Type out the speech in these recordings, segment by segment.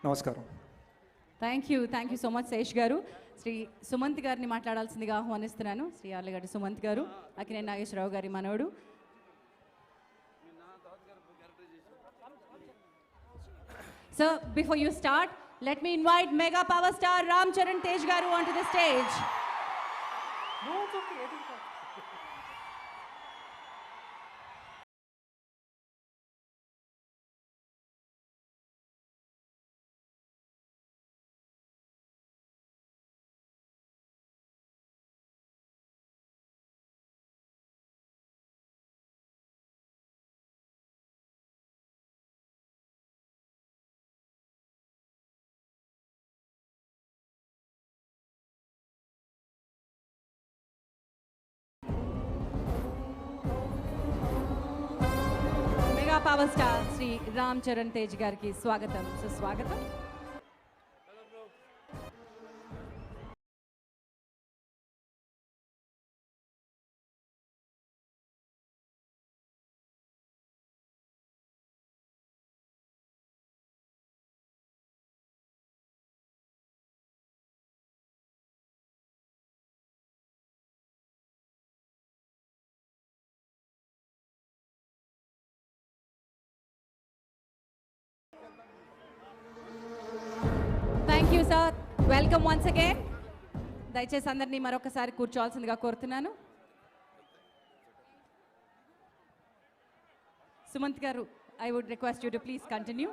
నమస్కారం. Thank you so much Sesh గారు. శ్రీ సుమంత్ గారిని మాట్లాడాల్సిందిగా ఆహ్వానిస్తున్నాను. శ్రీ ఆర్లగడ్డ సుమంత్ గారు, అక్కినేని నాగేశ్వరరావు గారి మనవడు. So before you start, let me invite mega power star Ram Charan Tej garu onto the stage. No, it's okay. Mega power star Shri Ram Charan Tej గారికి స్వాగతం, సుస్వాగతం. Thank you sir. Welcome once again. దయచేసి అందరినీ మరొకసారి కూర్చోవాల్సిందిగా కోరుతున్నాను. సుమంత్ గారు, I would request you to please continue.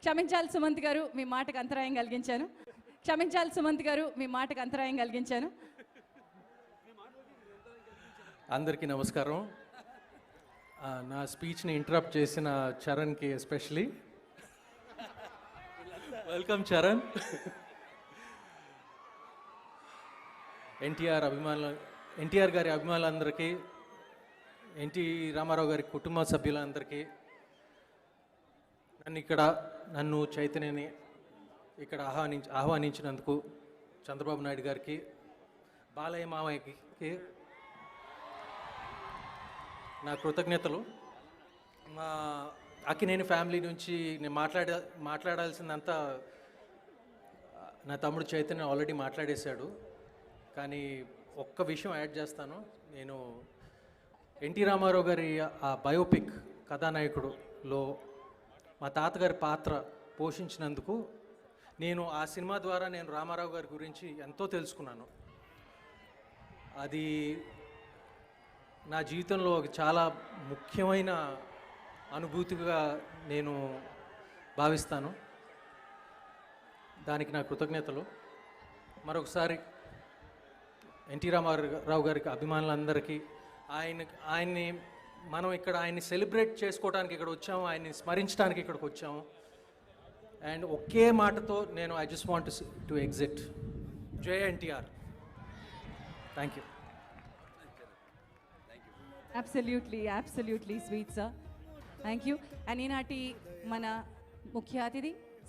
క్షమించాలి సుమంత్ గారు, మీ మాటకు అంతరాయం కలిగించాను. అందరికీ నమస్కారం. నా స్పీచ్ని ఇంటరప్ట్ చేసిన చరణ్కి ఎస్పెషలీ వెల్కమ్ చరణ్. ఎన్టీఆర్ గారి అభిమానులందరికీ, ఎన్టీ రామారావు గారి కుటుంబ సభ్యులందరికీ, నన్ను చైతన్యని ఇక్కడ ఆహ్వానించినందుకు చంద్రబాబు నాయుడు గారికి, బాలయ్య మామయ్యకి నా కృతజ్ఞతలు. మా అక్కినేని ఫ్యామిలీ నుంచి నేను మాట్లాడాల్సిందంతా నా తమ్ముడు చైతన్య ఆల్రెడీ మాట్లాడేశాడు. కానీ ఒక్క విషయం యాడ్ చేస్తాను. నేను ఎన్టీ రామారావు గారి ఆ బయోపిక్ కథానాయకుడులో మా తాతగారి పాత్ర పోషించినందుకు నేను ఆ సినిమా ద్వారా నేను రామారావు గారి గురించి ఎంతో తెలుసుకున్నాను. అది నా జీవితంలో చాలా ముఖ్యమైన అనుభూతిగా నేను భావిస్తాను. దానికి నా కృతజ్ఞతలు. మరొకసారి ఎన్టీ రామారావు గారికి అభిమానులందరికీ, ఆయన్ని మనం ఆయన్ని సెలబ్రేట్ చేసుకోవడానికి ఇక్కడ వచ్చాము, ఆయన్ని స్మరించడానికి ఇక్కడికి వచ్చాము. అండ్ ఒకే మాటతో నేను I just want to exit. జై NTR. Thank you. Absolutely sweet sir. Thank you. And ఈనాటి మన ముఖ్య అతిథి